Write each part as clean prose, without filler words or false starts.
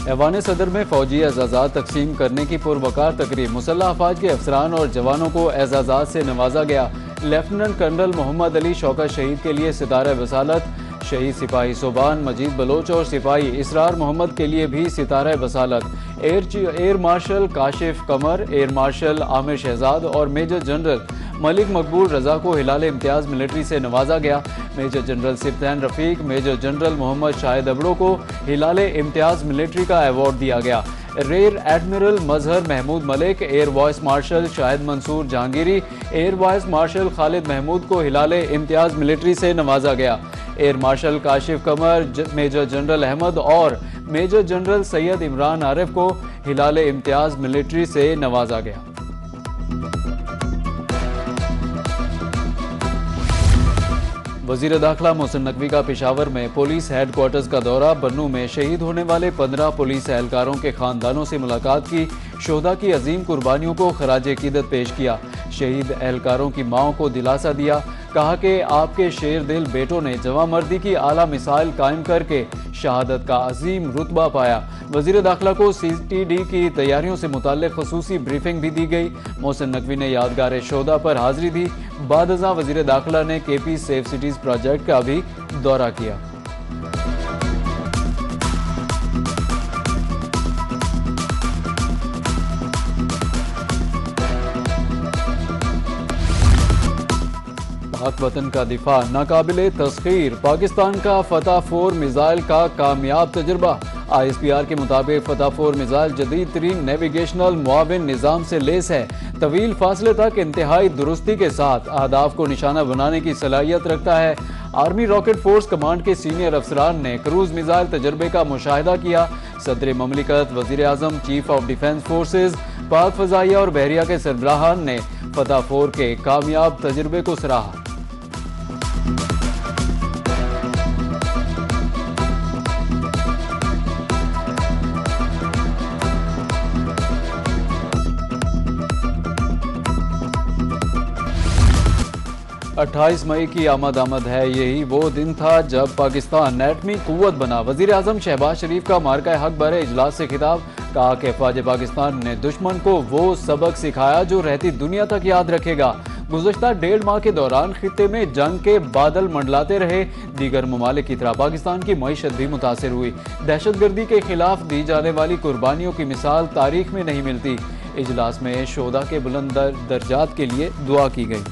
ऐवान सदर में फौजी एजाज़ात तकसीम करने की पुरवकार तकरीब। मुसल्लह अफवाज के अफसरान और जवानों को एजाज़ात से नवाजा गया। लेफ्टिनेंट कर्नल मोहम्मद अली शौकत शहीद के लिए सितारा वसालत। शहीद सिपाही सोबान मजीद बलोच और सिपाही इसरार मोहम्मद के लिए भी सितारा वसालत। एयर मार्शल काशिफ कमर, एयर मार्शल आमिर शहजाद और मेजर जनरल मलिक मकबूल रजा को हिलाल इम्तियाज़ मिलिट्री से नवाजा गया। Major general Sibtain Rafiq, major general Mohammad Shahid Abro को हिलाल इम्तियाज़ मिलिट्री का अवार्ड दिया गया। Rear admiral Mazhar Mahmood Malik, air vice marshal Shahid Mansoor Jahangiri, air vice marshal Khalid Mahmood को हिलाल इम्तियाज़ मिलिट्री से नवाजा गया। Air marshal Kashif Qamar, major general Ahmad और मेजर जनरल सैयद इमरान आरिफ को हिलाल इम्तियाज़ मिलिट्री से नवाजा गया। वज़ीर दाखिला मोहसिन नकवी का पेशावर में पुलिस हेडक्वार्टर्स का दौरा। बन्नू में शहीद होने वाले 15 पुलिस एहलकारों के खानदानों से मुलाकात की। शोहदा की अजीम कुर्बानियों को खराज अकीदत पेश किया। शहीद एहलकारों की माओं को दिलासा दिया। कहा कि आपके शेर दिल बेटों ने जवामर्दी की आला मिसाल कायम करके शहादत का अजीम रुतबा पाया। वज़ीर दाखिला को CTD की तैयारियों से मुताल्लिक़ ख़ुसूसी ब्रीफिंग भी दी गई। मोहसिन नकवी ने यादगार शोहदा पर हाजिरी दी। बाद अज़ां वज़ीर दाखिला ने KP सेफ सिटीज़ प्रोजेक्ट का भी दौरा किया। पाक वतन का दिफा नाकाबिले तस्खीर। पाकिस्तान का फतह 4 मिसाइल का कामयाब तजुर्बा। ISPR के मुताबिक फतह 4 मिसाइल जदीद तरीन नेविगेशनल मुआविन निज़ाम से लेस है। तवील फासले तक इंतहाई दुरुस्ती के साथ अहदाफ को निशाना बनाने की सलाहियत रखता है। आर्मी रॉकेट फोर्स कमांड के सीनियर अफसरान ने क्रूज मिसाइल तजर्बे का मुशाहिदा किया। सदर ममलिकत, वज़ीर आज़म, चीफ ऑफ डिफेंस फोर्सेज, पाक फ़ज़ाइया और बहरिया के सरबराहान ने फतह 4 के कामयाब तजर्बे को सराहा। अट्ठाईस मई की आमद है। यही वो दिन था जब पाकिस्तान एटमी कुव्वत बना। वज़ीर आज़म शहबाज शरीफ का मार्का हक बरे इजलास से खिताब। कहा कि फ़ौज पाकिस्तान ने दुश्मन को वो सबक सिखाया जो रहती दुनिया तक याद रखेगा। गुज़श्ता 1.5 माह के दौरान खित्ते में जंग के बादल मंडलाते रहे। दीगर ममालिक की तरह पाकिस्तान की मईशत भी मुतासिर हुई। दहशतगर्दी के खिलाफ दी जाने वाली कुर्बानियों की मिसाल तारीख में नहीं मिलती। इजलास में शोहदा के बुलंद दर्जात के लिए दुआ की गई।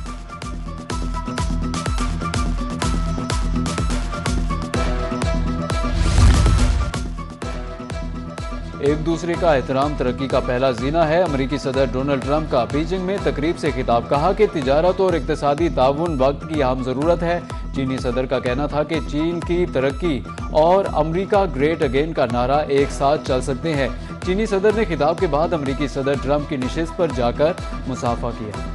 एक दूसरे का एहतराम तरक्की का पहला जीना है। अमेरिकी सदर डोनाल्ड ट्रंप का बीजिंग में तकरीब से खिताब। कहा कि तिजारत और इक्तिसादी ताउन वक्त की अहम ज़रूरत है। चीनी सदर का कहना था कि चीन की तरक्की और अमेरिका ग्रेट अगेन का नारा एक साथ चल सकते हैं। चीनी सदर ने खिताब के बाद अमेरिकी सदर ट्रंप की नशिस्त पर जाकर मुसाफा किया।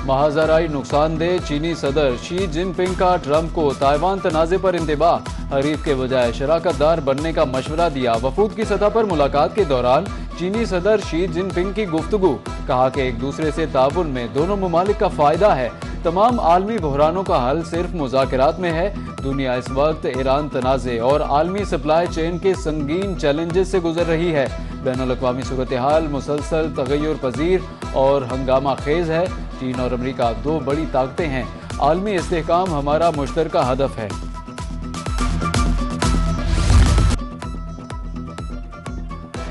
महाजराई नुकसानदेह। चीनी सदर शी जिनपिंग का ट्रंप को ताइवान तनाज़े पर इंतबाह। हरीफ के बजाय शराकतदार बनने का मशवरा दिया। वफूद की सतह पर मुलाकात के दौरान चीनी सदर शी जिनपिंग की गुफ्तगू। कहा कि एक दूसरे से ताउन में दोनों ममालिक का फायदा है। तमाम आलमी बहरानों का हल सिर्फ मुज़ाकरात में है। दुनिया इस वक्त ईरान तनाज़े और आलमी सप्लाई चेन के संगीन चैलेंजेस से गुजर रही है। बैनुल-अक़वामी सूरत हाल मुसलसल तग़य्युर पज़ीर और हंगामा खेज़ है। चीन और अमेरिका दो बड़ी ताकतें हैं। आलमी इस्तेहकाम हमारा मुश्तरका हदफ है।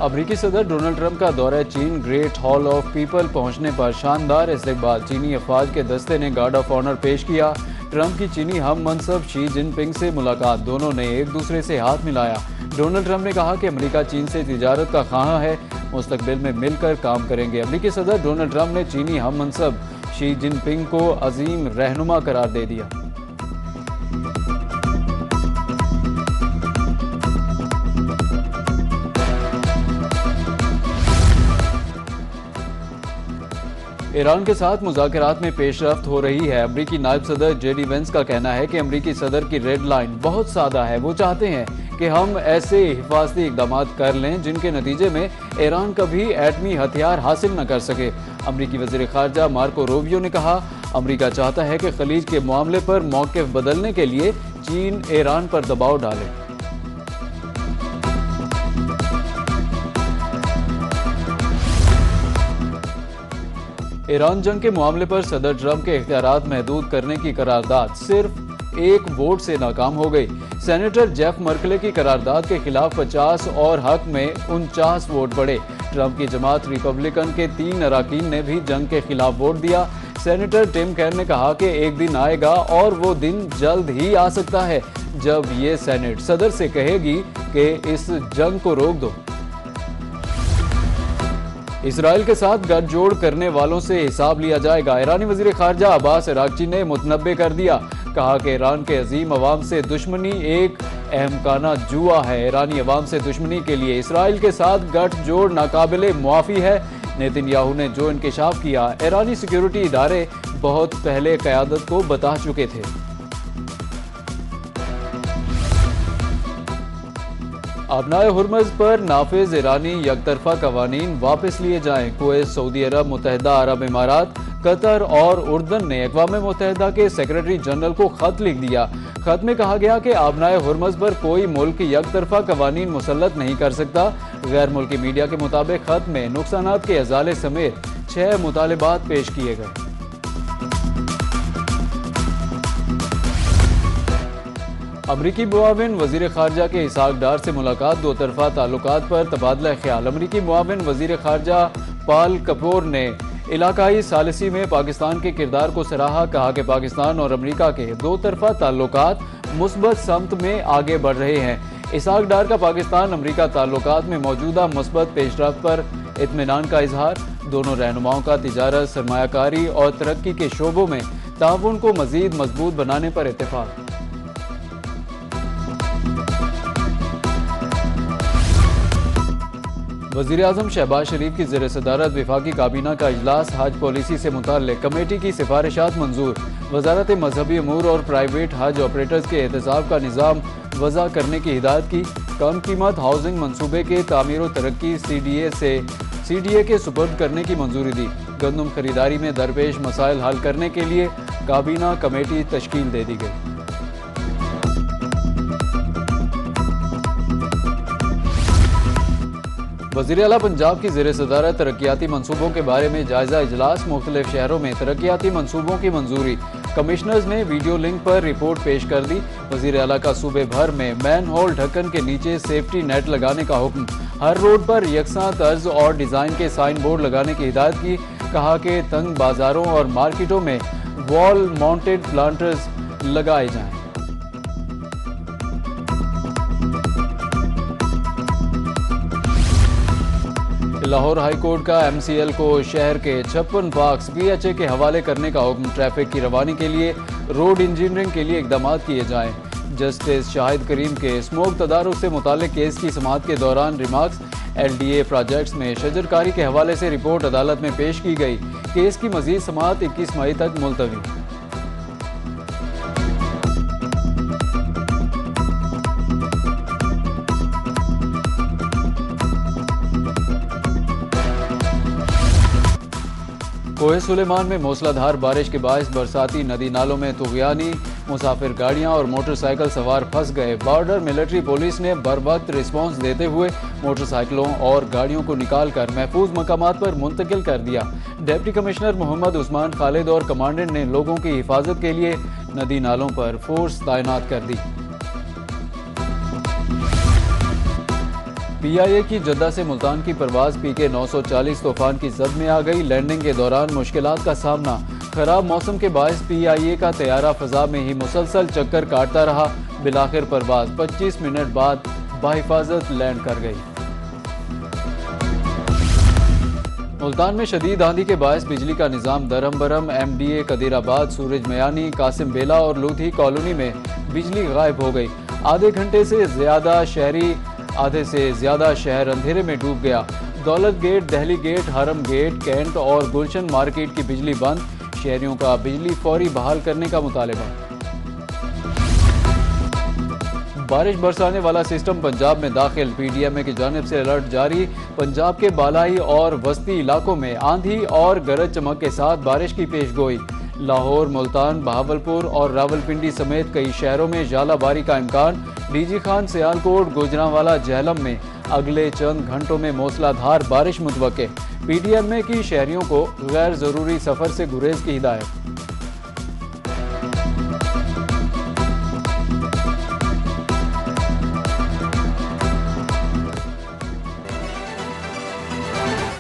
अमेरिकी सदर डोनाल्ड ट्रंप का दौरा चीन। ग्रेट हॉल ऑफ पीपल पहुंचने पर शानदार इस्तकबाल। चीनी अफवाज के दस्ते ने गार्ड ऑफ ऑनर पेश किया। ट्रंप की चीनी हम मनसब शी जिनपिंग से मुलाकात। दोनों ने एक दूसरे से हाथ मिलाया। डोनाल्ड ट्रंप ने कहा कि अमेरिका चीन से तिजारत का ख्वाह है। मुस्तकबिल में मिलकर काम करेंगे। अमेरिकी सदर डोनाल्ड ट्रंप ने चीनी हम मनसब शी जिनपिंग को अजीम रहनुमा करार दे दिया। ईरान के साथ मुज़ाकरात में पेशरफ्त हो रही है। अमरीकी नायब सदर JD वेंस का कहना है कि अमरीकी सदर की रेड लाइन बहुत सादा है। वो चाहते हैं कि हम ऐसे हिफाजती इकदाम कर लें जिनके नतीजे में ईरान कभी एटमी हथियार हासिल न कर सके। अमरीकी वज़ीर ख़ारजा मार्को रूबियो ने कहा, अमरीका चाहता है कि खलीज के मामले पर मौक़िफ़ बदलने के लिए चीन ईरान पर दबाव डाले। ईरान जंग के मामले पर सदर ट्रंप के इख्तियारात महदूद करने की करारदाद सिर्फ एक वोट से नाकाम हो गई। सेनेटर जेफ मर्कले की करारदाद के खिलाफ 50 और हक में 49 वोट पड़े। ट्रंप की जमात रिपब्लिकन के 3 अराकीन ने भी जंग के खिलाफ वोट दिया। सेनेटर टिम कैन ने कहा कि एक दिन आएगा और वो दिन जल्द ही आ सकता है जब ये सेनेट सदर से कहेगी कि इस जंग को रोक दो। इसराइल के साथ गठजोड़ करने वालों से हिसाब लिया जाएगा। ईरानी वज़ीर ख़ारजा अब्बास अराग़ची ने मुतनब्बे कर दिया, कहा कि ईरान के अजीम अवाम से दुश्मनी एक अहमकाना जुआ है। ईरानी अवाम से दुश्मनी के लिए इसराइल के साथ गठजोड़ नाकाबिले मुआफ़ी है। नेतन्याहू ने जो इंकशाफ किया, ईरानी सिक्योरिटी इदारे बहुत पहले क़यादत को बता चुके थे। अबनाए हुर्मज़ पर नाफिज ईरानी यकतरफा कवानीन वापस लिए जाएं। कुवैत, सऊदी अरब, मुत्तहिदा अरब इमारात, कतर और उर्दन ने अक़वाम मुत्तहिदा के सेक्रेटरी जनरल को खत लिख दिया। खत में कहा गया कि अबनाए हुर्मज़ पर कोई मुल्क यकतरफा कवानीन मुसल्लत नहीं कर सकता। गैर मुल्की मीडिया के मुताबिक खत में नुकसानात के अजाले समेत 6 मुतालिबात पेश किए गए। अमरीकी मुआविन वज़ीर ख़ारजा के इसहाक डार से मुलाकात, दो तरफ़ा ताल्लुकात पर तबादला ख्याल। अमरीकी मुआविन वज़ीर ख़ारजा पाल कपूर ने इलाकाई सालिसी में पाकिस्तान के किरदार को सराहा। कहा कि पाकिस्तान और अमरीका के दो तरफ़ा ताल्लुकात मुस्बत समत में आगे बढ़ रहे हैं। इसहाक डार का पाकिस्तान अमरीका ताल्लुकात में मौजूदा मुस्बत पेशरफ्त पर इत्मीनान का इजहार। दोनों रहनुमाओं का तिजारत, सरमायाकारी और तरक्की के शोबों में ताउन को मज़ीद मजबूत बनाने पर इत्तेफाक। वज़ीर आज़म शहबाज शरीफ की ज़ेर सदारत वफाकी काबीना का इजलास। हज पॉलिसी से मुताल्लिक़ कमेटी की सिफारिशात मंजूर। वज़ारत मजहबी अमूर और प्राइवेट हज ऑपरेटर्स के एहतसाब का निज़ाम वज़ा करने की हिदायत की। कम कीमत हाउसिंग मनसूबे के तामीर व तरक्की CDA के सुपुर्द करने की मंजूरी दी। गंदम खरीदारी में दरपेश मसाइल हल करने के लिए काबीना कमेटी तश्कील दे दी गई। वज़ीर आला पंजाब की ज़ेर सदारत तरक्याती मनसूबों के बारे में जायजा इजलास। मुख्तलिफ शहरों में तरक्याती मनसूबों की मंजूरी। कमिश्नर्स ने वीडियो लिंक पर रिपोर्ट पेश कर दी। वज़ीर आला का सूबे भर में मैन होल ढक्कन के नीचे सेफ्टी नेट लगाने का हुक्म। हर रोड पर यकसा तर्ज और डिज़ाइन के साइन बोर्ड लगाने की हिदायत की। कहा कि तंग बाजारों और मार्केटों में वॉल माउंटेड प्लांटर्स लगाए जाएं। लाहौर हाई कोर्ट का MCL को शहर के 56 पार्क्स PHA के हवाले करने का हुक्म। ट्रैफिक की रवानी के लिए रोड इंजीनियरिंग के लिए इकदाम किए जाएं। जस्टिस शाहिद करीम के स्मोक तदारुक से मुतालिक केस की समाअत के दौरान रिमार्क्स। LDA प्रोजेक्ट्स में शजरकारी के हवाले से रिपोर्ट अदालत में पेश की गई। केस की मजीद समाअत 21 मई तक मुलतवी। कोहे सुलेमान में मूसलाधार बारिश के बायस बरसाती नदी नालों में तुग़यानी। मुसाफिर गाड़ियां और मोटरसाइकिल सवार फंस गए। बॉर्डर मिलिट्री पुलिस ने बर वक्त रिस्पॉन्स देते हुए मोटरसाइकिलों और गाड़ियों को निकाल कर महफूज मकामात पर मुंतकिल कर दिया। डिप्टी कमिश्नर मोहम्मद उस्मान खालिद और कमांडेंट ने लोगों की हिफाजत के लिए नदी नालों पर फोर्स तैनात कर दी। PIA की जद्दा से मुल्तान की परवाज PK 940 तूफान की जद में आ गई। लैंडिंग के दौरान मुश्किलात का सामना। खराब मौसम के बायस PIA का तैयारा फजा में ही मुसलसल चक्कर काटता रहा। बिलाखिर परवाज 25 मिनट बाद बाहिफाजत लैंड कर गई। मुल्तान में शदीद आंधी के बायस बिजली का निज़ाम दरम बरम। MDA कदीराबाद, सूरज मयानी, कासिम बेला और लूधी कॉलोनी में बिजली गायब हो गई। आधे से ज्यादा शहर अंधेरे में डूब गया। दौलत गेट, दहली गेट, हरम गेट, कैंट और गुलशन मार्केट की बिजली बंद। शहरियों का बिजली फौरी बहाल करने का मुतालबा। बारिश बरसाने वाला सिस्टम पंजाब में दाखिल। PDMA की जानिब से अलर्ट जारी। पंजाब के बालाई और वस्ती इलाकों में आंधी और गरज चमक के साथ बारिश की पेशगोई। लाहौर, मुल्तान, बहावलपुर और रावलपिंडी समेत कई शहरों में ज़ालाबारी का इम्कान। डीजी खान, सियालकोट, गुजरांवाला, झेलम में अगले चंद घंटों में मूसलाधार बारिश मुतवक्के। PDMA की शहरियों को गैर ज़रूरी सफ़र से गुरेज की हिदायत।